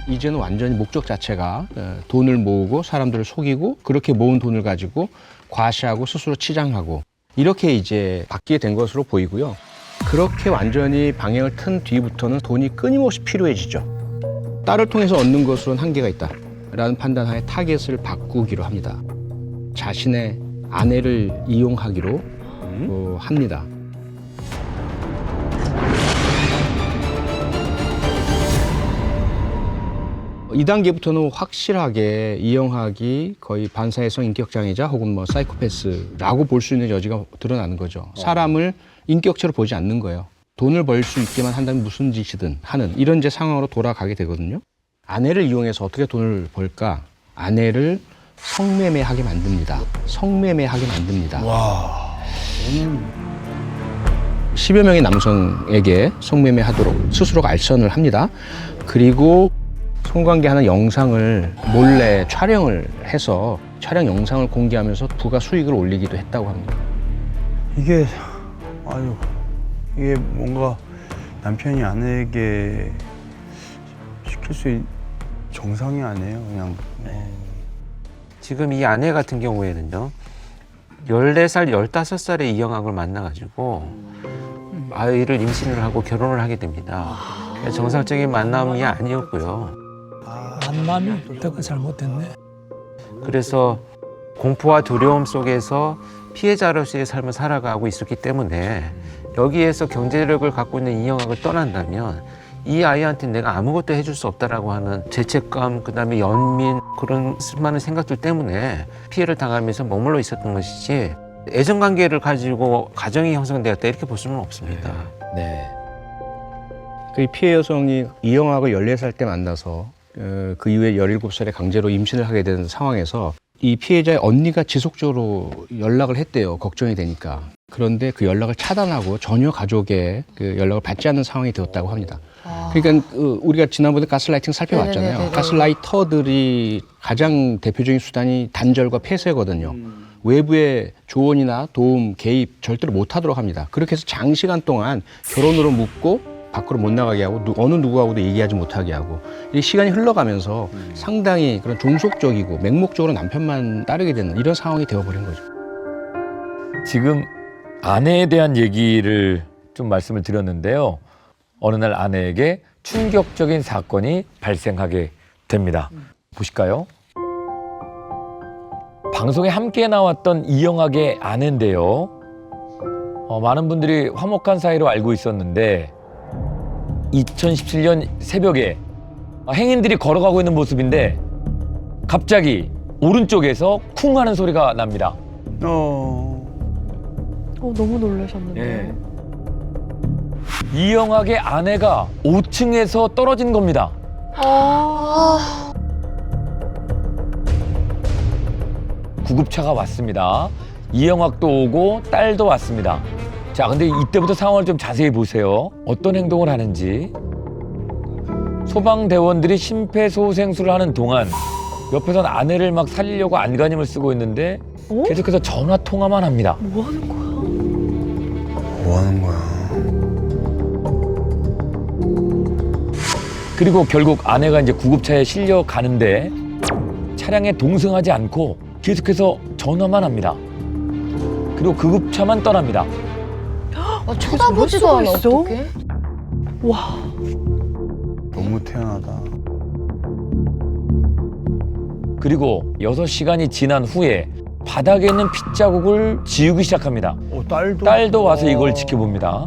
이제는 완전히 목적 자체가 돈을 모으고 사람들을 속이고 그렇게 모은 돈을 가지고 과시하고 스스로 치장하고 이렇게 이제 바뀌게 된 것으로 보이고요. 그렇게 완전히 방향을 튼 뒤부터는 돈이 끊임없이 필요해지죠. 딸을 통해서 얻는 것으로는 한계가 있다라는 판단하에 타겟을 바꾸기로 합니다. 자신의 아내를 이용하기로 합니다. 이 단계부터는 확실하게 이영학이 거의 반사회성 인격장애자 혹은 뭐 사이코패스라고 볼 수 있는 여지가 드러나는 거죠. 사람을 인격체로 보지 않는 거예요. 돈을 벌 수 있게만 한다면 무슨 짓이든 하는 이런 이제 상황으로 돌아가게 되거든요. 아내를 이용해서 어떻게 돈을 벌까? 아내를 성매매하게 만듭니다. 성매매하게 만듭니다. 와. 10여 명의 남성에게 성매매하도록 스스로가 알선을 합니다. 그리고 성관계하는 영상을 몰래 촬영을 해서 촬영 영상을 공개하면서 부가 수익을 올리기도 했다고 합니다. 이게 이게 뭔가 남편이 아내에게 시킬 수 있는 정상이 아니에요, 그냥. 지금 이 아내 같은 경우에는요, 14살, 15살에 이영학을 만나가지고 아이를 임신을 하고 결혼을 하게 됩니다. 정상적인 만남이 아니었고요. 만남이 잘못됐네. 그래서 공포와 두려움 속에서 피해자로서의 삶을 살아가고 있었기 때문에 여기에서 경제력을 갖고 있는 이영학을 떠난다면 이 아이한테 내가 아무것도 해줄 수 없다라고 하는 죄책감, 그다음에 연민, 그런 수많은 생각들 때문에 피해를 당하면서 머물러 있었던 것이지 애정관계를 가지고 가정이 형성되었다 이렇게 볼 수는 없습니다. 네. 그 피해 여성이 이영학을 14살 때 만나서 그 이후에 17살에 강제로 임신을 하게 된 상황에서 이 피해자의 언니가 지속적으로 연락을 했대요. 걱정이 되니까. 그런데 그 연락을 차단하고 전혀 가족의 그 연락을 받지 않는 상황이 되었다고 합니다. 그러니까 우리가 지난번에 가스라이팅 살펴봤잖아요. 네네네네. 가스라이터들이 가장 대표적인 수단이 단절과 폐쇄거든요. 외부의 조언이나 도움, 개입 절대로 못하도록 합니다. 그렇게 해서 장시간 동안 결혼으로 묶고 밖으로 못 나가게 하고 어느 누구하고도 얘기하지 못하게 하고 이 시간이 흘러가면서 상당히 그런 종속적이고 맹목적으로 남편만 따르게 되는 이런 상황이 되어버린 거죠. 지금 아내에 대한 얘기를 좀 말씀을 드렸는데요. 어느 날 아내에게 충격적인 사건이 발생하게 됩니다. 보실까요? 방송에 함께 나왔던 이영학의 아내인데요. 많은 분들이 화목한 사이로 알고 있었는데 2017년 새벽에 행인들이 걸어가고 있는 모습인데 갑자기 오른쪽에서 쿵 하는 소리가 납니다. 너무 놀라셨는데. 이영학의 아내가 5층에서 떨어진 겁니다. 구급차가 왔습니다. 이영학도 오고 딸도 왔습니다. 자, 근데 이때부터 상황을 좀 자세히 보세요. 어떤 행동을 하는지. 소방대원들이 심폐소생술을 하는 동안 옆에선 아내를 막 살리려고 안간힘을 쓰고 있는데 계속해서 전화 통화만 합니다. 뭐 하는 거야? 뭐 하는 거야? 그리고 결국 아내가 이제 구급차에 실려 가는데 차량에 동승하지 않고 계속해서 전화만 합니다. 그리고 구급차만 떠납니다. 쳐다보지도 않아. 어떡해? 와. 너무 태연하다. 그리고 6시간이 지난 후에 바닥에 있는 핏자국을 지우기 시작합니다. 딸도? 딸도 와서 이걸 지켜봅니다.